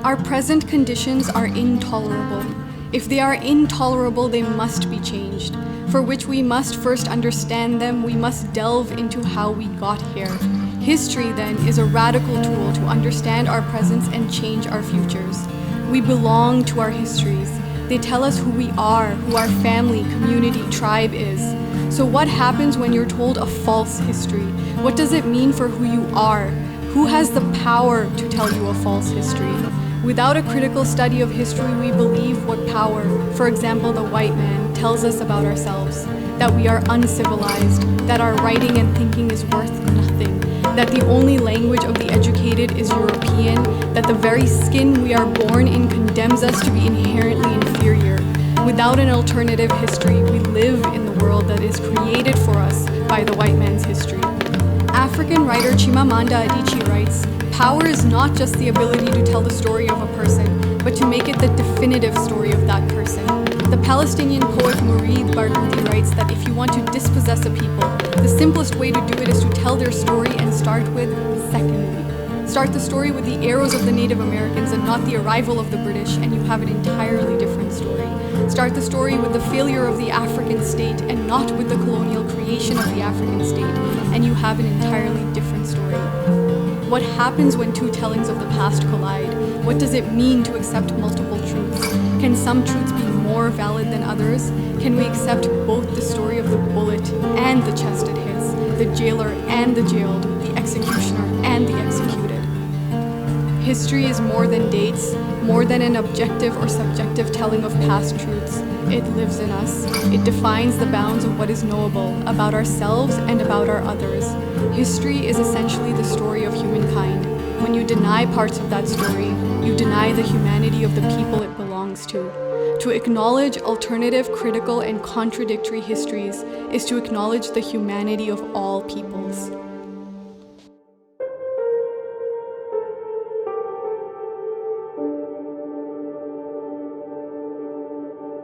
Our present conditions are intolerable. If they are intolerable, they must be changed, for which we must first understand them. We must delve into how we got here. History, then, is a radical tool to understand our presents and change our futures. We belong to our histories. They tell us who we are, who our family, community, tribe is. So what happens when you're told a false history? What does it mean for who you are? Who has the power to tell you a false history? Without a critical study of history, we believe what power, for example, the white man, tells us about ourselves. That we are uncivilized, that our writing and thinking is worth nothing, that the only language of the educated is European, that the very skin we are born in condemns us to be inherently inferior. Without an alternative history, we live in the world that is created for us by the white man's history. African writer Chimamanda Adichie writes, "Power is not just the ability to tell the story of a person, but to make it the definitive story of that person." The Palestinian poet Mourid Barghouti writes that if you want to dispossess a people, the simplest way to do it is to tell their story and start with secondly. Start the story with the arrows of the Native Americans and not the arrival of the British, and you have an entirely different story. Start the story with the failure of the African state and not with the colonial creation of the African state, and you have an entirely different story. What happens when two tellings of the past collide? What does it mean to accept multiple truths? Can some truths be more valid than others? Can we accept both the story of the bullet and the chest it hits, the jailer and the jailed, the executioner and the executed? History is more than dates, more than an objective or subjective telling of past truths. It lives in us. It defines the bounds of what is knowable about ourselves and about our others. History is essentially the story of humankind. When you deny parts of that story, you deny the humanity of the people it belongs to. To acknowledge alternative, critical, and contradictory histories is to acknowledge the humanity of all peoples.